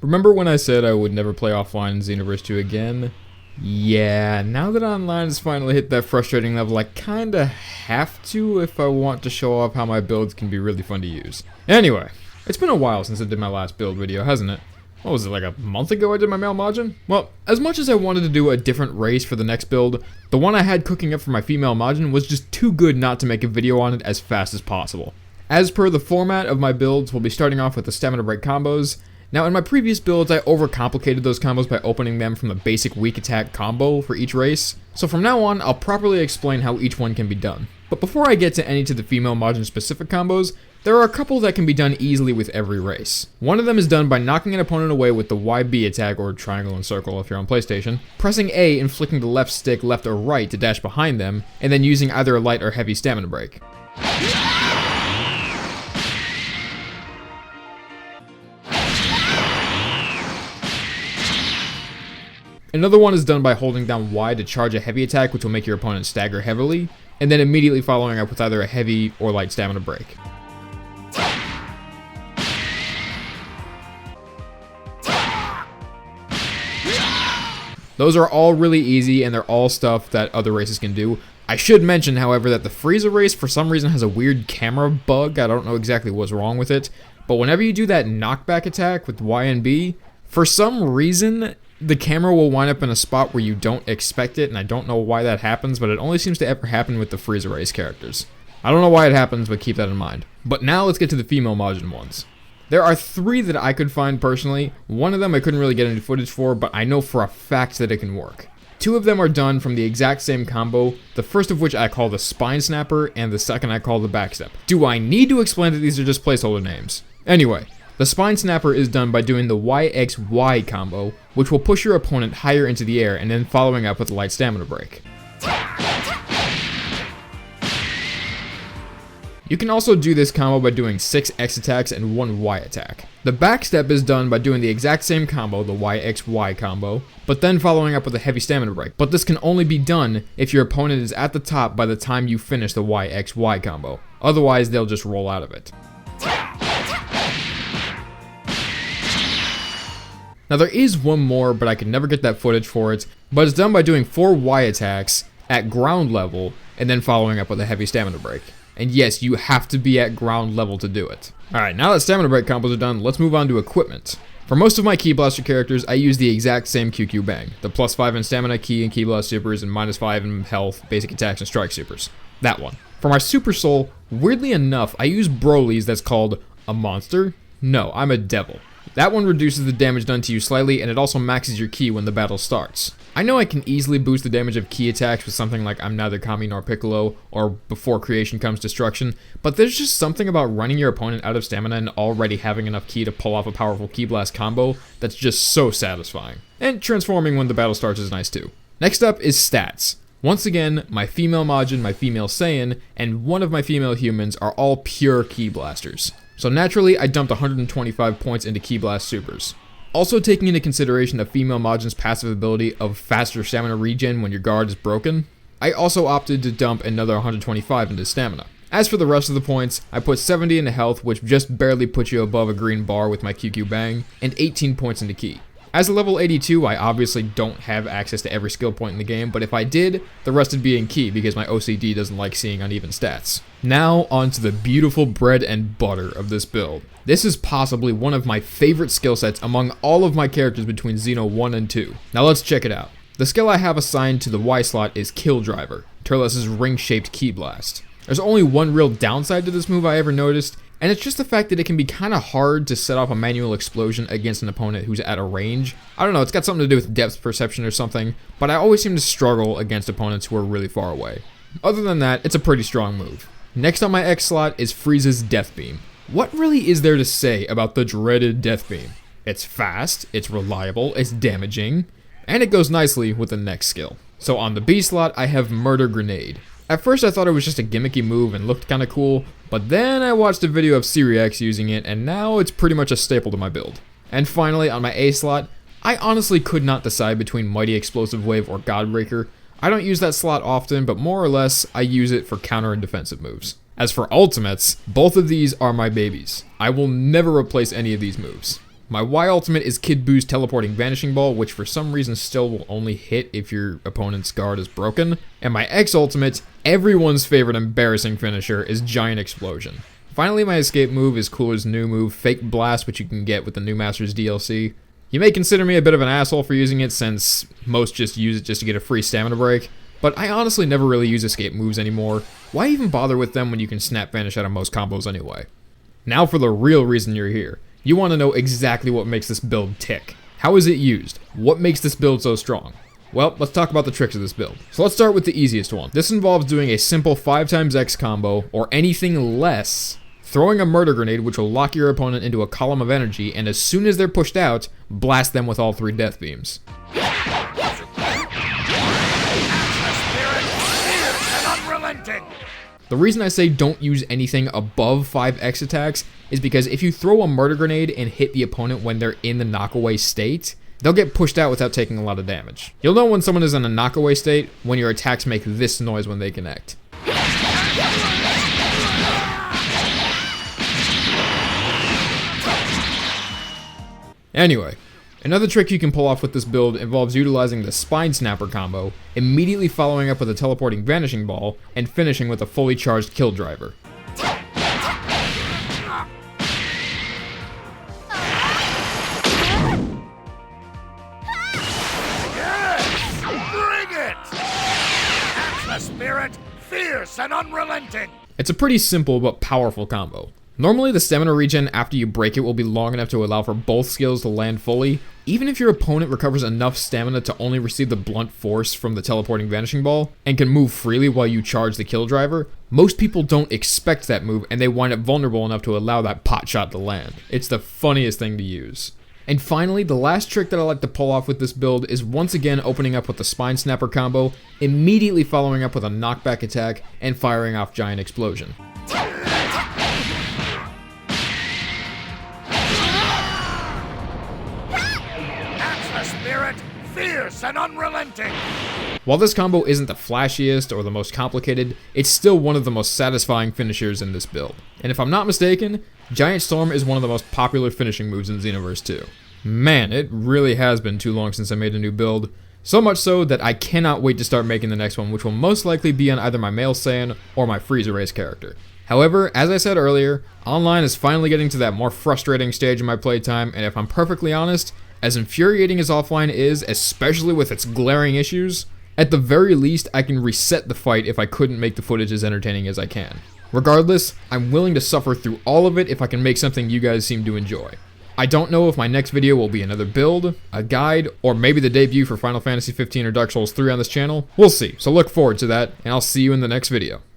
Remember when I said I would never play offline in Xenoverse 2 again? Yeah, now that online has finally hit that frustrating level, I kinda have to if I want to show off how my builds can be really fun to use. Anyway, it's been a while since I did my last build video, hasn't it? What was it, like a month ago I did my male Majin? Well, as much as I wanted to do a different race for the next build, the one I had cooking up for my female Majin was just too good not to make a video on it as fast as possible. As per the format of my builds, we'll be starting off with the stamina break combos. Now in my previous builds, I overcomplicated those combos by opening them from the basic weak attack combo for each race. So from now on, I'll properly explain how each one can be done. But before I get to any to the female Majin specific combos, there are a couple that can be done easily with every race. One of them is done by knocking an opponent away with the YB attack, or triangle and circle if you're on PlayStation, pressing A and flicking the left stick left or right to dash behind them, and then using either a light or heavy stamina break. Another one is done by holding down Y to charge a heavy attack, which will make your opponent stagger heavily, and then immediately following up with either a heavy or light stamina break. Those are all really easy, and they're all stuff that other races can do. I should mention, however, that the Frieza race for some reason has a weird camera bug. I don't know exactly what's wrong with it, but whenever you do that knockback attack with Y and B, for some reason, the camera will wind up in a spot where you don't expect it, and I don't know why that happens, but it only seems to ever happen with the Frieza race characters. I don't know why it happens, but keep that in mind. But now let's get to the female Majin ones. There are 3 that I could find personally. One of them I couldn't really get any footage for, but I know for a fact that it can work. 2 of them are done from the exact same combo, the first of which I call the Spine Snapper, and the second I call the Backstep. Do I need to explain that these are just placeholder names? Anyway, the Spine Snapper is done by doing the YXY combo, which will push your opponent higher into the air and then following up with a light stamina break. You can also do this combo by doing 6 X attacks and 1 Y attack. The Backstep is done by doing the exact same combo, the YXY combo, but then following up with a heavy stamina break. But this can only be done if your opponent is at the top by the time you finish the YXY combo. Otherwise, they'll just roll out of it. Now there is one more, but I could never get that footage for it, but it's done by doing 4 Y attacks at ground level and then following up with a heavy stamina break. And yes, you have to be at ground level to do it. Alright, now that stamina break combos are done, let's move on to equipment. For most of my Ki Blaster characters, I use the exact same QQ Bang. The +5 in stamina, Ki and Ki Blast supers, and -5 in health, basic attacks, and strike supers. That one. For my Super Soul, weirdly enough, I use Broly's that's called a monster. No, I'm a devil. That one reduces the damage done to you slightly, and it also maxes your Ki when the battle starts. I know I can easily boost the damage of Ki attacks with something like I'm neither Kami nor Piccolo, or before creation comes destruction, but there's just something about running your opponent out of stamina and already having enough Ki to pull off a powerful Ki Blast combo that's just so satisfying. And transforming when the battle starts is nice too. Next up is stats. Once again, my female Majin, my female Saiyan, and one of my female humans are all pure Ki Blasters. So naturally, I dumped 125 points into Ki Blast supers. Also taking into consideration the female Majin's passive ability of faster stamina regen when your guard is broken, I also opted to dump another 125 into stamina. As for the rest of the points, I put 70 into health, which just barely puts you above a green bar with my QQ Bang, and 18 points into Ki. As a level 82, I obviously don't have access to every skill point in the game, but if I did, the rest would be in Ki because my OCD doesn't like seeing uneven stats. Now, onto the beautiful bread and butter of this build. This is possibly one of my favorite skill sets among all of my characters between Xeno 1 and 2. Now let's check it out. The skill I have assigned to the Y slot is Kill Driver, Turles' ring-shaped Ki Blast. There's only one real downside to this move I ever noticed, and it's just the fact that it can be kinda hard to set off a manual explosion against an opponent who's at a range. I don't know, it's got something to do with depth perception or something, but I always seem to struggle against opponents who are really far away. Other than that, it's a pretty strong move. Next on my X slot is Frieza's Death Beam. What really is there to say about the dreaded Death Beam? It's fast, it's reliable, it's damaging, and it goes nicely with the next skill. So on the B slot, I have Murder Grenade. At first I thought it was just a gimmicky move and looked kinda cool, but then I watched a video of Syriax using it, and now it's pretty much a staple to my build. And finally, on my A slot, I honestly could not decide between Mighty Explosive Wave or Godbreaker. I don't use that slot often, but more or less, I use it for counter and defensive moves. As for ultimates, both of these are my babies. I will never replace any of these moves. My Y ultimate is Kid Boo's teleporting vanishing ball, which for some reason still will only hit if your opponent's guard is broken. And my X ultimate, everyone's favorite embarrassing finisher, is Giant Explosion. Finally, my escape move is Cooler's new move, Fake Blast, which you can get with the New Masters DLC. You may consider me a bit of an asshole for using it, since most just use it just to get a free stamina break, but I honestly never really use escape moves anymore. Why even bother with them when you can snap vanish out of most combos anyway? Now for the real reason you're here. You want to know exactly what makes this build tick. How is it used? What makes this build so strong? Well, let's talk about the tricks of this build. So let's start with the easiest one. This involves doing a simple 5x combo, or anything less, throwing a murder grenade which will lock your opponent into a column of energy, and as soon as they're pushed out, blast them with all 3 death beams. The reason I say don't use anything above 5x attacks is because if you throw a murder grenade and hit the opponent when they're in the knockaway state, they'll get pushed out without taking a lot of damage. You'll know when someone is in a knockaway state when your attacks make this noise when they connect. Anyway, another trick you can pull off with this build involves utilizing the Spine Snapper combo, immediately following up with a teleporting vanishing ball, and finishing with a fully charged kill driver. Yes! Bring it! That's the spirit, fierce and unrelenting! It's a pretty simple but powerful combo. Normally the stamina regen after you break it will be long enough to allow for both skills to land fully. Even if your opponent recovers enough stamina to only receive the blunt force from the teleporting vanishing ball, and can move freely while you charge the kill driver, most people don't expect that move and they wind up vulnerable enough to allow that pot shot to land. It's the funniest thing to use. And finally, the last trick that I like to pull off with this build is once again opening up with the Spine Snapper combo, immediately following up with a knockback attack, and firing off Giant Explosion. Spirit, fierce and unrelenting. While this combo isn't the flashiest or the most complicated, it's still one of the most satisfying finishers in this build. And if I'm not mistaken, Giant Storm is one of the most popular finishing moves in Xenoverse 2. Man, it really has been too long since I made a new build. So much so that I cannot wait to start making the next one, which will most likely be on either my Male Saiyan or my Frieza race character. However, as I said earlier, online is finally getting to that more frustrating stage in my playtime, and if I'm perfectly honest, as infuriating as offline is, especially with its glaring issues, at the very least I can reset the fight if I couldn't make the footage as entertaining as I can. Regardless, I'm willing to suffer through all of it if I can make something you guys seem to enjoy. I don't know if my next video will be another build, a guide, or maybe the debut for Final Fantasy 15 or Dark Souls 3 on this channel. We'll see, so look forward to that, and I'll see you in the next video.